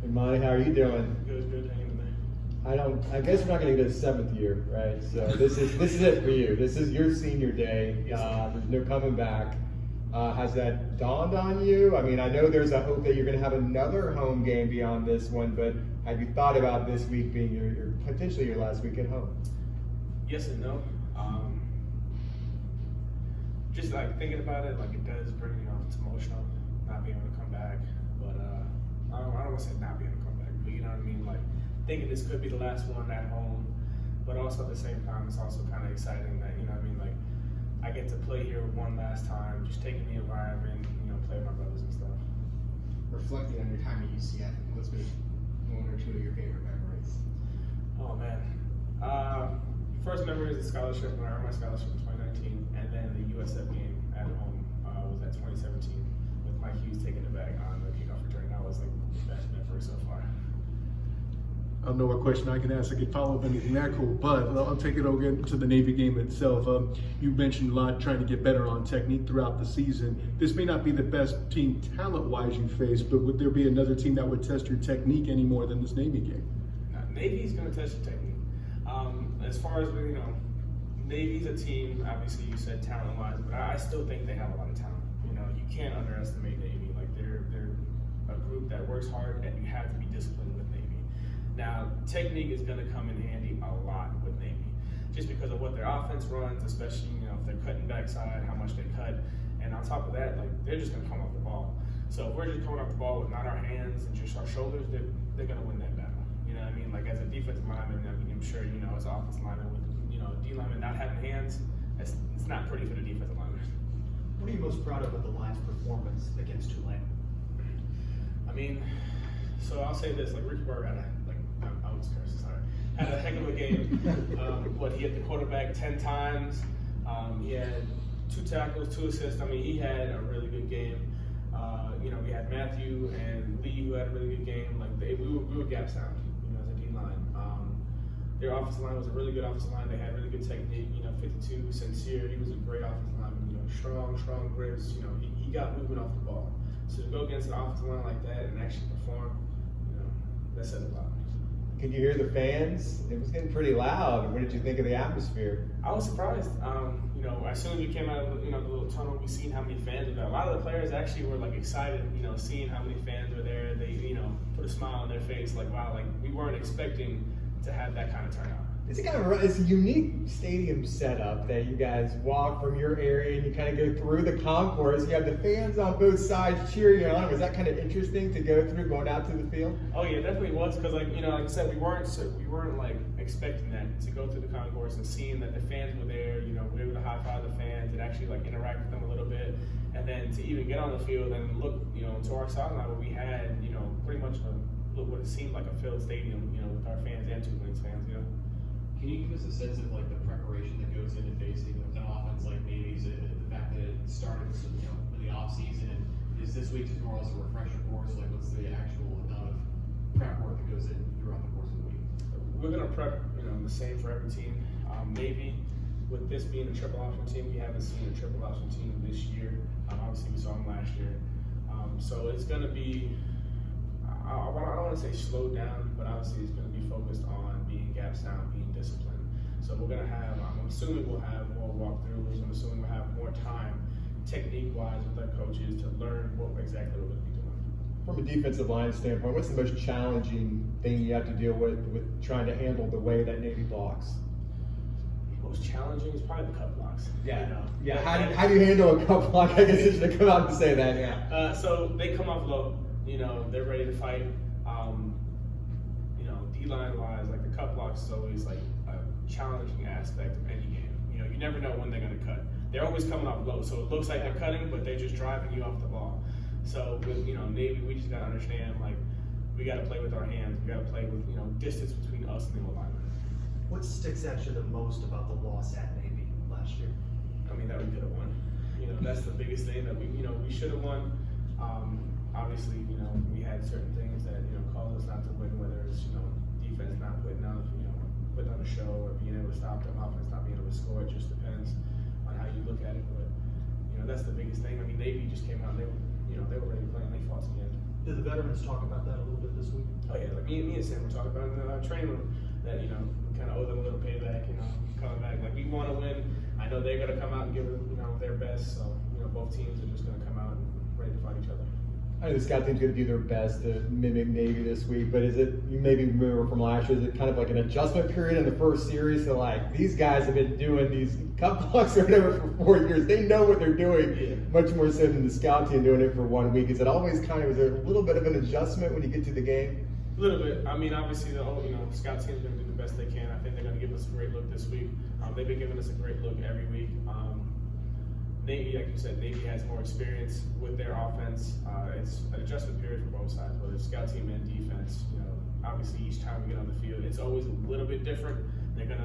Hey, Monty, how are you doing? Good, hanging in there. I guess we're not going to get a 7th year, right? So this is it for you. This is your senior day. There's no coming back. Has that dawned on you? I mean, I know there's a hope that you're going to have another home game beyond this one, but have you thought about this week being your potentially your last week at home? Yes and no. Just like thinking about it, like it does bring, it's emotional not being able to come back. But I don't want to say not being able to come back, but you know what I mean? Like thinking this could be the last one at home, but also at the same time, it's also kind of exciting that, like I get to play here one last time, just taking the environment, play with my brothers and stuff. Reflecting on your time at UCF, what's been one or two of your favorite memories? Oh man. First memory is the scholarship, when I earned my scholarship in 2019, and then the USF game at home was at 2017 with Mike Hughes taking it back on the kickoff return. That was like the best memory so far. I don't know what question I can ask. I can follow up anything that cool, but I'll take it over to the Navy game itself. You mentioned a lot trying to get better on technique throughout the season. This may not be the best team talent-wise you face, but would there be another team that would test your technique any more than this Navy game? Navy's going to test your technique. As far as, Navy's a team, obviously you said talent-wise, but I still think they have a lot of talent. You can't underestimate Navy. Like they're a group that works hard, and you have to be disciplined with Navy. Now, technique is going to come in handy a lot with Navy, just because of what their offense runs, especially, if they're cutting backside, how much they cut. And on top of that, like they're just going to come off the ball. So if we're just coming off the ball with not our hands and just our shoulders, they're going to win that battle. You know what I mean? Like as a defensive lineman, I'm sure, as an offensive lineman with, D lineman not having hands, it's not pretty for the defensive lineman. What are you most proud of with the line's performance against Tulane? I mean, so I'll say this, like Ricky Burr had I was cursing, sorry. Had a heck of a game. He hit the quarterback 10 times. He had 2 tackles, 2 assists. I mean, he had a really good game. We had Matthew and Lee who had a really good game. Like we were gap sound, as a D line. Their offensive line was a really good offensive line. They had really good technique. 52, Sincere, he was a great offensive lineman. Strong grips. He got movement off the ball. So to go against an offensive line like that and actually perform, that says a lot. Could you hear the fans? It was getting pretty loud. What did you think of the atmosphere? I was surprised. As soon as we came out of the little tunnel, we seen how many fans were there. A lot of the players actually were excited, seeing how many fans were there. They, put a smile on their face, like wow, like we weren't expecting to have that kind of turnout. It's a unique stadium setup that you guys walk from your area and you kind of go through the concourse. You have the fans on both sides cheering you on. Was that kind of interesting to go through going out to the field? Oh yeah, definitely was, because like I said, we weren't expecting that, to go through the concourse and seeing that the fans were there. We were able to high five the fans and actually interact with them a little bit, and then to even get on the field and look to our sideline where we had pretty much what it seemed like a filled stadium with our fans and Tulane's fans. Can you give us a sense of the preparation that goes into facing an offense like Navy's, the fact that it started in the off season, and is this week more or less a refresher course? Like what's the actual amount of prep work that goes in throughout the course of the week? We're gonna prep the same for every team. Navy, with this being a triple option team, we haven't seen a triple option team this year. Obviously we saw them last year. So it's gonna be, I don't want to say slowed down, but obviously it's going to be focused on being gap sound, being disciplined. So we're going to have, I'm assuming we'll have more walkthroughs. I'm assuming we'll have more time, technique-wise, with our coaches to learn what exactly we're going to be doing. From a defensive line standpoint, what's the most challenging thing you have to deal with trying to handle the way that Navy blocks? Most challenging is probably the cut blocks. Yeah. How do you handle a cut block? I guess you should come out and say that. Yeah. So they come off low. They're ready to fight. D-line wise, the cut blocks is always a challenging aspect of any game. You never know when they're going to cut. They're always coming off low, so it looks like they're cutting, but they're just driving you off the ball. So with Navy, we just got to understand we got to play with our hands. We got to play with distance between us and the linemen. What sticks at you the most about the loss at Navy last year? I mean, that we could have won. That's the biggest thing that we should have won. Obviously, we had certain things that, caused us not to win, whether it's, defense not putting on a show or being able to stop them, offense not being able to score. It just depends on how you look at it. But, that's the biggest thing. I mean, Navy just came out and they were ready to play and they fought to the end. Did the veterans talk about that a little bit this week? Oh yeah, like me and Sam were talking about in the training room that, we kind of owe them a little payback, coming back. Like, we want to win. I know they're going to come out and give it, their best. So, both teams are just going to come out and ready to fight each other. I know the scout team's going to do their best to mimic Navy this week, but is it, you maybe remember from last year, is it kind of like an adjustment period in the first series? So, like, these guys have been doing these cup blocks or whatever for 4 years. They know what they're doing, much more so than the scout team doing it for 1 week. Is it always is there a little bit of an adjustment when you get to the game? A little bit. I mean, obviously, the scout team's going to do the best they can. I think they're going to give us a great look this week. They've been giving us a great look every week. Navy, like you said, Navy has more experience with their offense. It's an adjustment period for both sides, whether it's scout team and defense. Obviously, each time we get on the field, it's always a little bit different. They're gonna,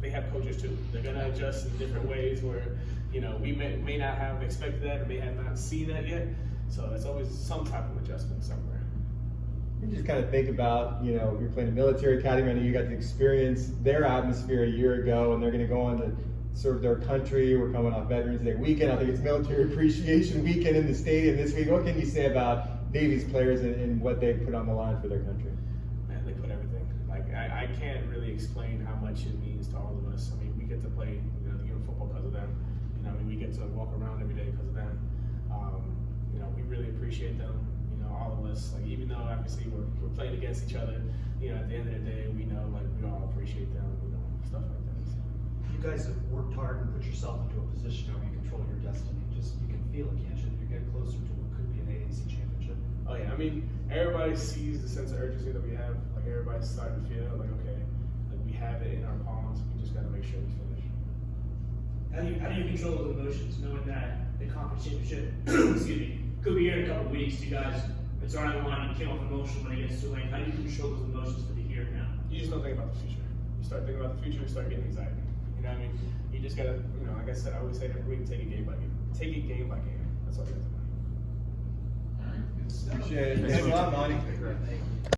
they have coaches too. They're gonna adjust in different ways where, we may not have expected that or may have not seen that yet. So it's always some type of adjustment somewhere. You just kind of think about, you're playing a military academy. I know you got to experience their atmosphere a year ago, and they're going to go on to serve their country. We're coming off Veterans Day weekend. I think it's Military Appreciation Weekend in the stadium this week. What can you say about Navy's players and what they put on the line for their country? Man, they put everything. Like, I can't really explain how much it means to all of us. I mean, we get to play, the game of football because of them. We get to walk around every day because of them. We really appreciate them. All of us, like, even though obviously we're playing against each other, at the end of the day, we know, like, we all appreciate them, stuff like that. So. You guys have worked hard and put yourself into a position where you control your destiny. You can feel it, can't you? You're getting closer to what could be an AAC championship. Oh yeah, I mean, everybody sees the sense of urgency that we have. Like, everybody's starting to feel like, okay, like, we have it in our palms. We just got to make sure we finish. How do you control those emotions, knowing that the conference championship, excuse me, could be here in a couple of weeks? You guys, it's already on the line. You came off emotional when it gets too late. How do you control those emotions for the here and now? You just don't think about the future. You start thinking about the future, you start getting anxiety. You know what I mean? You just gotta, like I said, I always say every week, take it game by game. Take it game by game. That's all you have to do. All right, good stuff. Appreciate it. Thanks a lot, Monty.